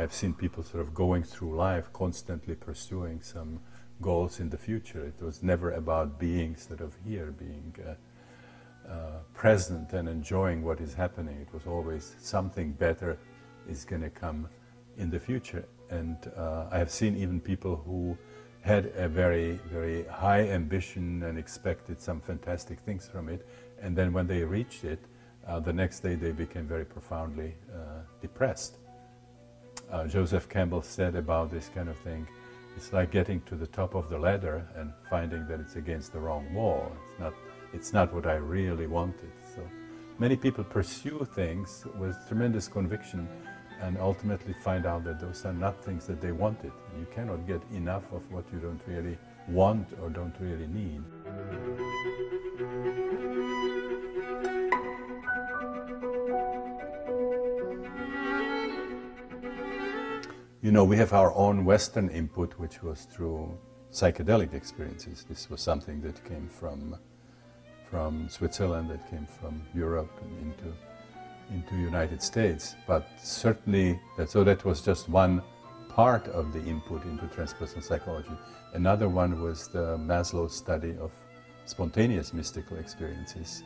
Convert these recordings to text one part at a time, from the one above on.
I've seen people sort of going through life constantly pursuing some goals in the future. It was never about being sort of here, being present and enjoying what is happening. It was always something better is going to come in the future. And I have seen even people who had a very, very high ambition and expected some fantastic things from it, and then when they reached it, the next day they became very profoundly depressed. Joseph Campbell said about this kind of thing, it's like getting to the top of the ladder and finding that it's against the wrong wall. It's not what I really wanted. So many people pursue things with tremendous conviction and ultimately find out that those are not things that they wanted. You cannot get enough of what you don't really want or don't really need. You know, we have our own Western input, which was through psychedelic experiences. This was something that came from Switzerland, that came from Europe and into United States. But certainly, that was just one part of the input into transpersonal psychology. Another one was the Maslow's study of spontaneous mystical experiences,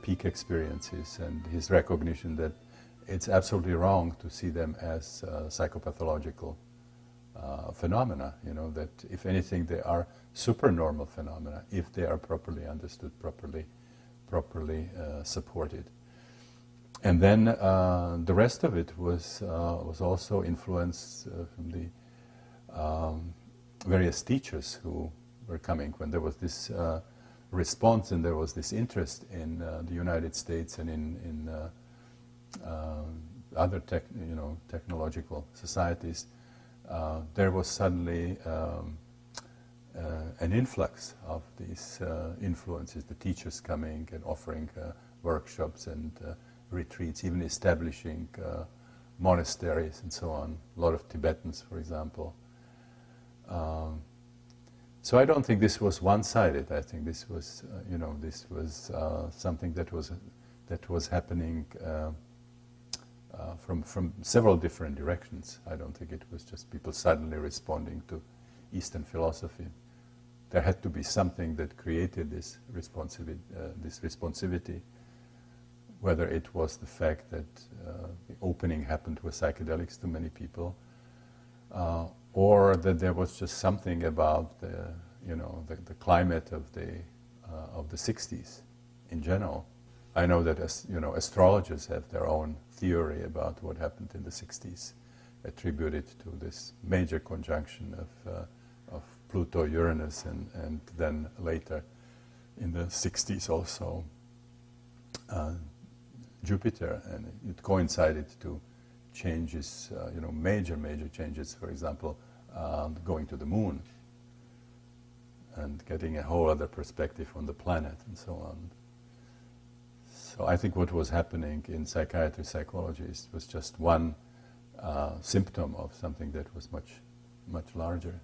peak experiences, and his recognition that it's absolutely wrong to see them as psychopathological phenomena, you know, that if anything they are supernormal phenomena if they are properly understood, properly supported. And then the rest of it was also influenced from the various teachers who were coming when there was this response and there was this interest in the United States and in other technological societies. There was suddenly an influx of these influences, the teachers coming and offering workshops and retreats, even establishing monasteries and so on. A lot of Tibetans, for example. So I don't think this was one-sided. I think this was, something that was happening from several different directions. I don't think it was just people suddenly responding to Eastern philosophy. There had to be something that created this responsivity, whether it was the fact that the opening happened with psychedelics to many people, or that there was just something about the climate of the 60s in general. I know that astrologers have their own theory about what happened in the 60s, attributed to this major conjunction of Pluto-Uranus and then later in the 60s also Jupiter, and it coincided to changes, major changes, for example, going to the moon and getting a whole other perspective on the planet and so on. So I think what was happening in psychiatry, psychology was just one symptom of something that was much larger.